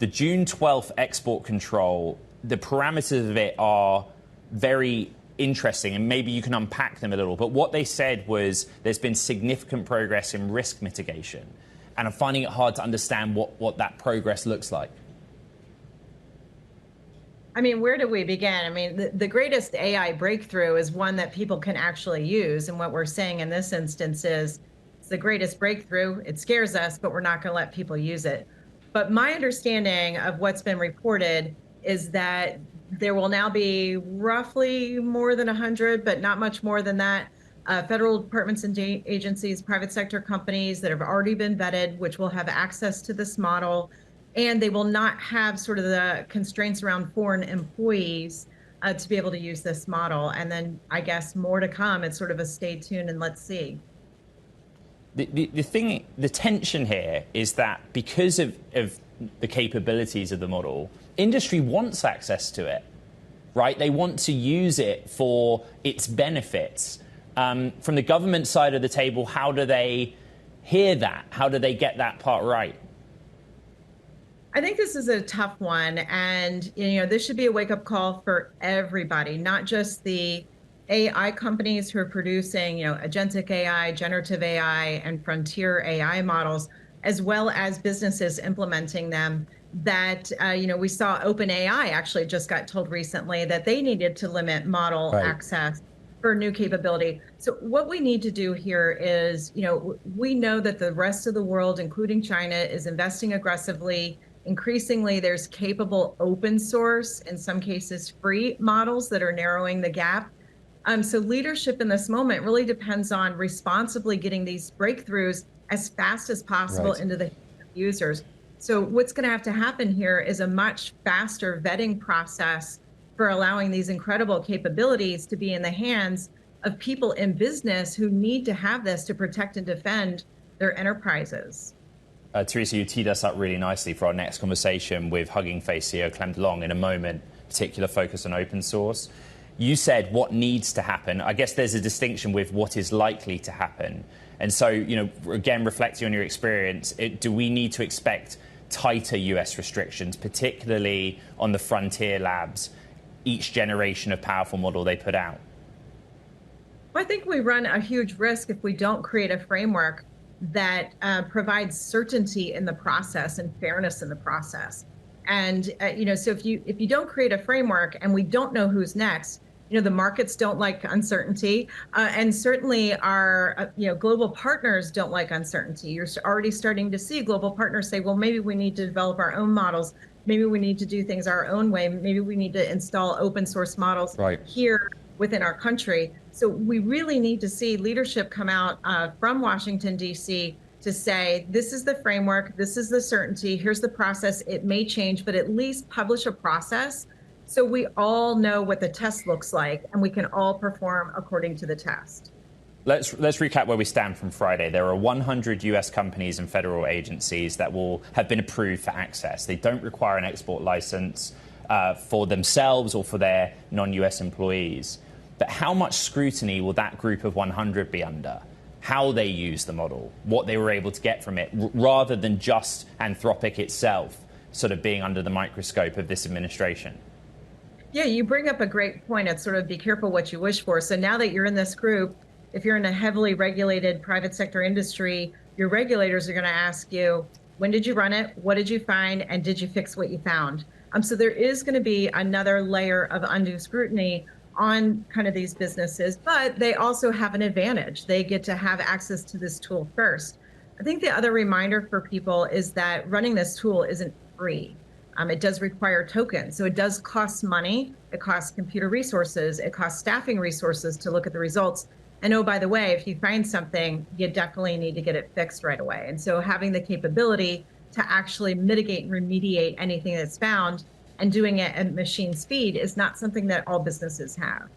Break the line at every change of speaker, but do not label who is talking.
the June 12th export control, the parameters of it are very interesting, and maybe you can unpack them a little. But what they said was there's been significant progress in risk mitigation. And I'm finding it hard to understand what that progress looks like.
I mean, where do we begin? I mean, the greatest AI breakthrough is one that people can actually use. And what we're saying in this instance is it's the greatest breakthrough. It scares us, but we're not going to let people use it. But my understanding of what's been reported is that there will now be roughly more than 100, but not much more than that, federal departments and agencies, private sector companies that have already been vetted, which will have access to this model. And they will not have sort of the constraints around foreign employees to be able to use this model. And then I guess more to come. It's sort of a stay tuned and let's see.
The tension here is that because of the capabilities of the model, industry wants access to it, right? They want to use it for its benefits. From the government side of the table, how do they hear that? How do they get that part right?
I think this is a tough one, and this should be a wake-up call for everybody, not just the AI companies who are producing, agentic AI, generative AI, and frontier AI models, as well as businesses implementing them. That we saw OpenAI actually just got told recently that they needed to limit model access for new capability. So what we need to do here is, we know that the rest of the world, including China, is investing aggressively. Increasingly, there's capable open source, in some cases free models that are narrowing the gap. So leadership in this moment really depends on responsibly getting these breakthroughs as fast as possible into the hands of users. So what's going to have to happen here is a much faster vetting process for allowing these incredible capabilities to be in the hands of people in business who need to have this to protect and defend their enterprises.
Theresa, you teed us up really nicely for our next conversation with Hugging Face CEO Clem DeLong in a moment, particular focus on open source. You said what needs to happen. I guess there's a distinction with what is likely to happen. And so, again, reflecting on your experience, do we need to expect tighter US restrictions, particularly on the frontier labs, each generation of powerful model they put out?
Well, I think we run a huge risk if we don't create a framework that provides certainty in the process and fairness in the process. And so if you don't create a framework and we don't know who's next, the markets don't like uncertainty, and certainly our global partners don't like uncertainty. You're already starting to see global partners say, well, maybe we need to develop our own models. Maybe we need to do things our own way. Maybe we need to install open source models here within our country. So we really need to see leadership come out from Washington, D.C. to say, this is the framework, this is the certainty, here's the process. It may change, but at least publish a process so we all know what the test looks like and we can all perform according to the test.
Let's recap where we stand from Friday. There are 100 US companies and federal agencies that will have been approved for access. They don't require an export license for themselves or for their non-US employees. But how much scrutiny will that group of 100 be under? How they use the model, what they were able to get from it, rather than just Anthropic itself sort of being under the microscope of this administration?
Yeah, you bring up a great point. It's sort of be careful what you wish for. So now that you're in this group, if you're in a heavily regulated private sector industry, your regulators are going to ask you, when did you run it? What did you find? And did you fix what you found? So there is going to be another layer of undue scrutiny on kind of these businesses, but they also have an advantage. They get to have access to this tool first. I think the other reminder for people is that running this tool isn't free. It does require tokens, so it does cost money. It costs computer resources. It costs staffing resources to look at the results. And oh, by the way, if you find something, you definitely need to get it fixed right away. And so having the capability to actually mitigate and remediate anything that's found and doing it at machine speed is not something that all businesses have.